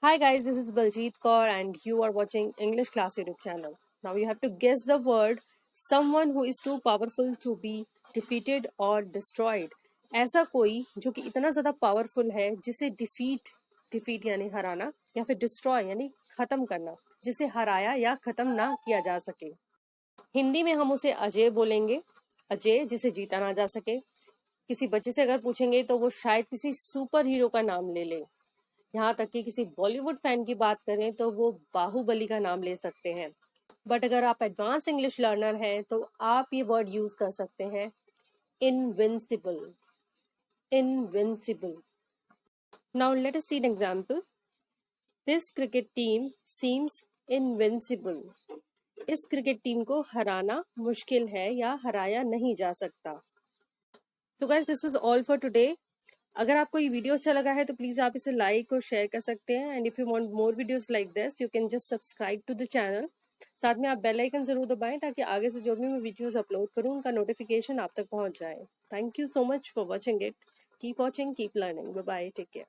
Hi guys, this is Baljeet Kaur and you are watching English Class YouTube channel. Now you have to guess the word someone who is too powerful to be defeated or destroyed. ऐसा कोई जो कि इतना ज़्यादा powerful है जिसे defeat यानी हराना या फिर डिस्ट्रॉय यानी ख़त्म करना, जिसे हराया या ख़त्म ना किया जा सके। हिंदी में हम उसे अजय बोलेंगे। अजय जिसे जीता ना जा सके। किसी बच्चे से अगर पूछेंगे तो वो शायद किसी सुपर हीरो का नाम ले ले। यहाँ तक कि किसी बॉलीवुड फैन की बात करें तो वो बाहुबली का नाम ले सकते हैं। बट अगर आप एडवांस इंग्लिश लर्नर हैं तो आप ये वर्ड यूज कर सकते हैं invincible. Invincible. Now let us see an example. This cricket team seems invincible. इस क्रिकेट टीम को हराना मुश्किल है या हराया नहीं जा सकता। तो guys this was all for today. अगर आपको ये वीडियो अच्छा लगा है तो प्लीज आप इसे लाइक और शेयर कर सकते हैं and if you want more videos like this you can just subscribe to the channel. साथ में आप बेल आइकन जरूर दबाएं ताकि आगे से जो भी मैं वीडियोस अपलोड करूं उनका नोटिफिकेशन आप तक पहुंच जाए। Thank you so much for watching it. Keep watching, keep learning. Bye bye, take care.